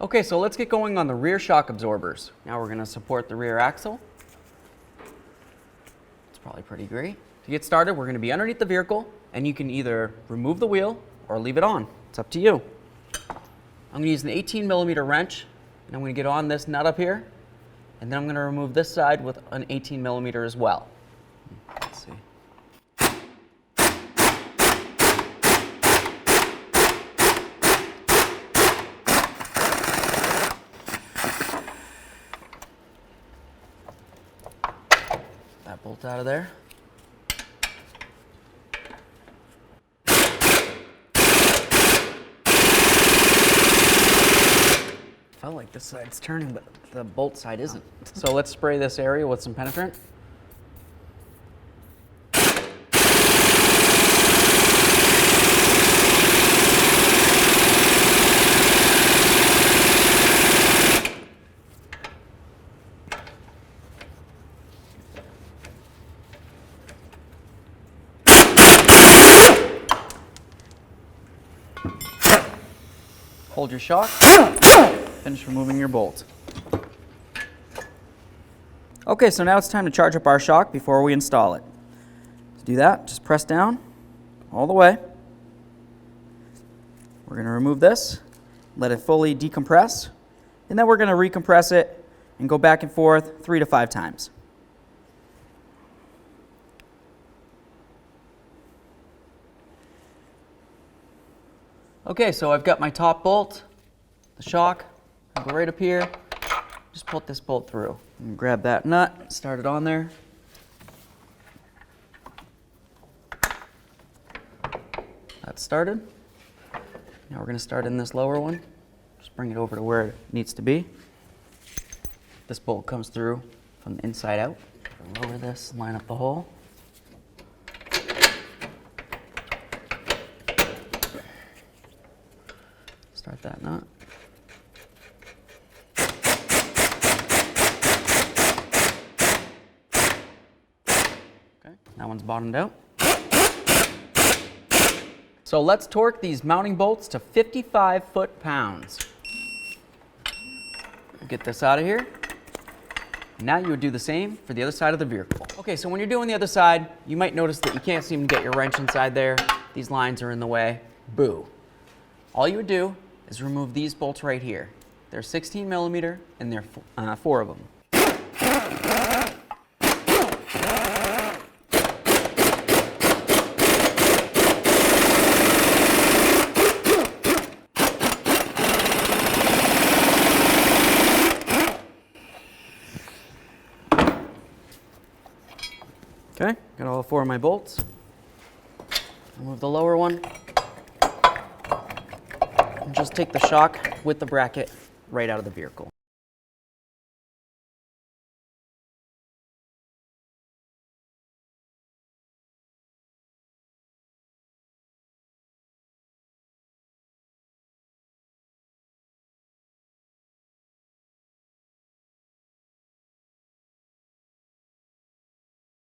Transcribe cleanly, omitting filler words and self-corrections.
Okay, so let's get going on the rear shock absorbers. Now we're going to support the rear axle. It's probably pretty great. To get started, we're going to be underneath the vehicle, and you can either remove the wheel or leave it on. It's up to you. I'm going to use an 18mm wrench, and I'm going to get on this nut up here, and then I'm going to remove this side with an 18mm as well. Let's see. That bolt out of there. Felt like this side's turning, but the bolt side isn't. So let's spray this area with some penetrant. Hold your shock. Finish removing your bolt. Okay, so now it's time to charge up our shock before we install it. To do that, just press down all the way. We're going to remove this, let it fully decompress, and then we're going to recompress it and go back and forth 3 to 5 times. Okay, so I've got my top bolt, the shock. I'll go right up here, just put this bolt through. And grab that nut, start it on there. That's started. Now we're going to start in this lower one. Just bring it over to where it needs to be. This bolt comes through from the inside out. Lower this, line up the hole. Start that nut. Okay, that one's bottomed out. So let's torque these mounting bolts to 55 foot-pounds. Get this out of here. Now you would do the same for the other side of the vehicle. Okay, so when you're doing the other side, you might notice that you can't seem to get your wrench inside there. These lines are in the way. Boo. All you would do is remove these bolts right here. They're 16mm and there are 4 of them. Okay, got all 4 of my bolts. Remove the lower one. Just take the shock with the bracket right out of the vehicle.